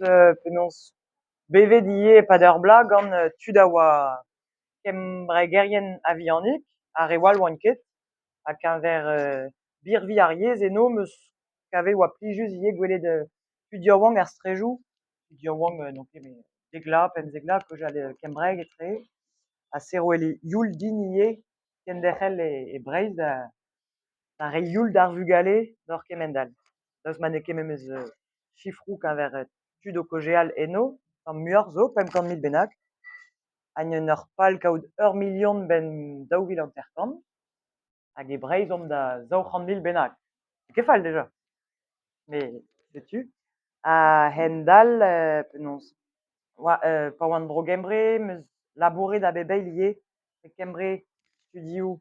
penaos bevet ie e pader bla gant tud a oa kembregerien avianik ar e-walc'h oant ket ha keñver birvi ar yezh eno meus kave oa plijus ie gwelet tud yaouank ar strezioù, tud yaouank n'on ket met zeglañ, penn-zeglañ, kaozeal Kembreg etre, ha sero ele youl din ie kenderc'hel e Breizh da re youl d'ar vugale d'or Kemendal. Daoust ma n'eo ket memes sifroù keñver tud o kaozeal eno, tamm muioc'h zo, 50 000 bennak, hag en ur pal kaout 1 million ben daouvil an terkant, hag e Breizh omp da 200 000 bennak. C'est ket fall deja, mais setu. Ha Hendal, penaos, pa oan dro Gembre, meus labouret da bebeil ie, e Kembre studioù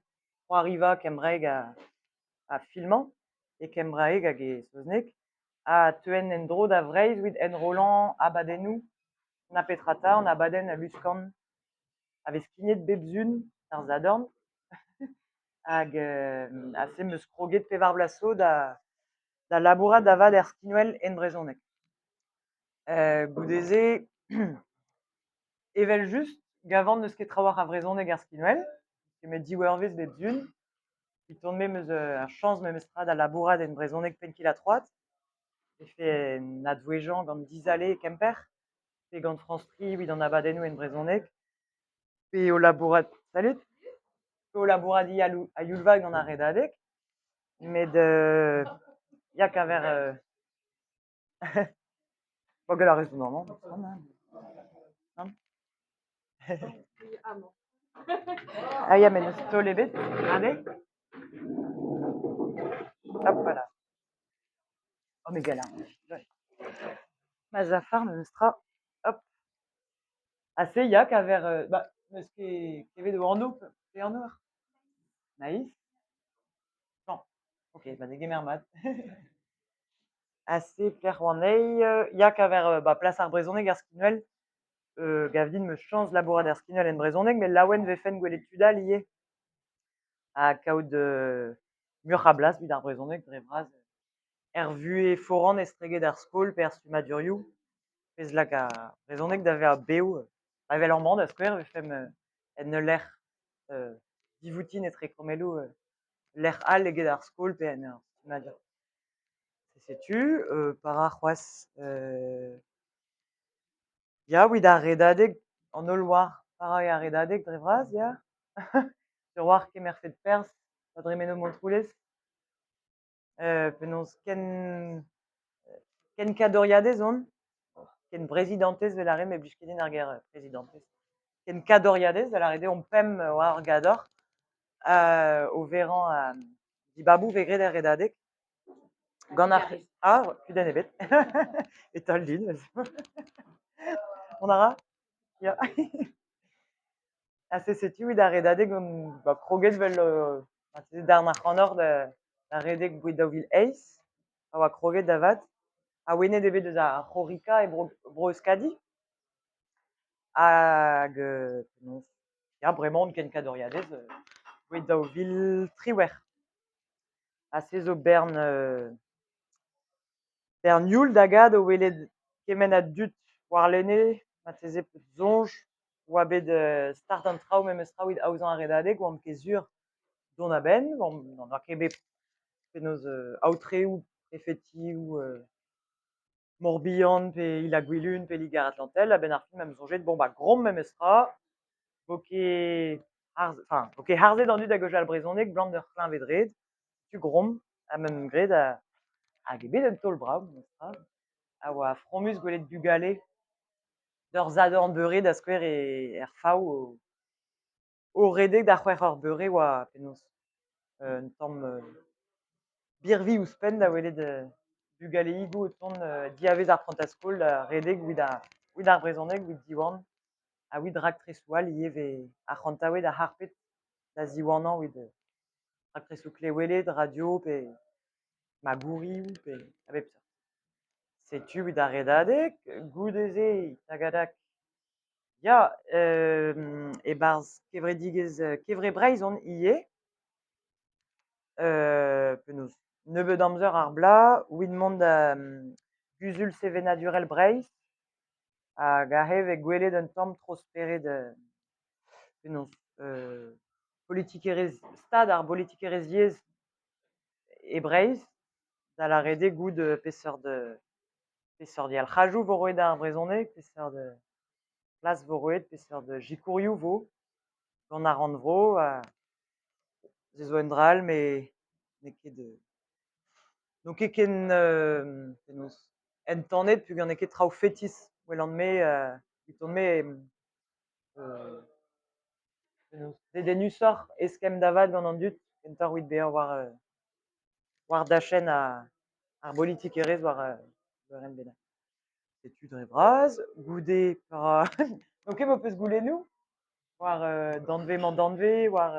C'hoariva Kembreg a filmant, e Kembraeg hag e saozneg, ha teuen en dro da Vreizh evit enrollañ abadennoù na petrata, an abadenn a luskan a vez skignet bep zun d'ar zadorn, hag se meus kroget pe war blaso da labourat avad er skinwel en brezhoneg. Goudeze, evel just gavant n'eus ket trawalc'h a brezhoneg ar skinwel, met diouervez bep zun, kuit me meus ar chañs memes tra da labourat en brezhoneg penkil a troad, efe en advouejan gant Dizale e Kemper, pe gant France 3 evit an abadennoù en brezhoneg, pe o labourat, salut, pe o labourat ie a youlvag gant ar redadeg, met ya keñver pas gant a rez normalement, ah ya, mais neus tol ebet, adeg. Hop là. Oh mais gala. Ma zafar meus tra, hop. Ase ya keñver, bah, meus kevet o anv, pe an eur. Naïs. Non. Ok, bah degemer mat. Ase pelec'h oan eil, ya keñver plas ar brezhoneg ar skinwel, gav din meus chañs labourat ar skinwel en brezhoneg, met laouen vefen gwelet tudal ie. Ha kaout muioc'h a blas evit ar brezhoneg dre vras er vuhez foran estreget ar skol pe ar stummadurioù, pezh lak a brezhoneg da vezañ bev, evel an band a skouer vefem en lec'h divoutin etre kromelloù lec'h all eget ar skol pe en ur stummadurioù. Setu, para c'hoazh, ya evit ar redadeg an holl war para ar redadeg dre vras, ya. Sur war kemerfet perzh, padremeno montroulez. Penaos ken kadoriadez on, ken brezidantez vel are, met blij ket din ar ger prezidantez. Ken kadoriadez vel are on pem war gador, o veran dibabou vegret er redadeg. Gant ar kudenn ebet. E tal din. On ara? Ya. Ha setu evit ar redadeg on kroget vel d'ar marc'hanoc'h da redeg boued daouvil eiz, a oa kroget davad, a wenet ebet eus ar c'horika e bro euskadi, hag penaos, ya bremañ ken kadoriadez boued daouvil triwer. Ha se zo bern youl da gad o welet kemennet dud warlene, mateze peus soñj, oa bet start an traoù memes tra evit aozañ ar redadeg, oant ket sur dont a benn, n'on a ket bet penaos aotreoù prefetigoù Morbihan pe Ila Gwilun pe Ligar Atlantel, a ben ar film am soñjet, bon grom memes tra, bo ket harzet an dud a gaozeal brezhoneg, blant d'ur c'hleñv edred, tu grom, a mem gred hag ebet un taol brav memes tra, a oa fromus gwelet bugale d'ur zadorn beure da skouer er faou o redeg da c'hwec'h ur beure oa penaos un tamm birvi ouzhpenn da welet bugale-igoù o tont diavez ar prantaskol da redeg evit ar brezhoneg evit diwan, ha evit raktresoù all ie ve ar c'hantaoued a harpet da ziwanañ evit raktresoù klewelet, radio pe magourioù pe a bep seurt. Setu evit ar redadeg, goudeze tagadak, ya e-barzh kevredigezh kevre Breizh on ie, penaos nebeud amzer ar bloaz, ouin mont da Guzul Sevenadurel Breizh, hag a-hev e gwelet un tamm trosperet penaos, politikerez, stad ar politikereziez e Breizh, da la rede goude peseurt de alc'hajoù vo roet ar brezhoneg, peseurt de plas vo roet, peseurt de jikourioù vo, gant a ran vro, ze zo en dral, met n'eo ket n'o ket ken penaos, entannet pug an ket traoù fetis welan-me kuit-on-me penaos dedenusoc'h eskemm davad gant an dud kentoc'h evit bezañ war dachenn ar politikerezh war en bennak. Setu dre braz, goude petra n'o ket mo peus goulennoù war danvez war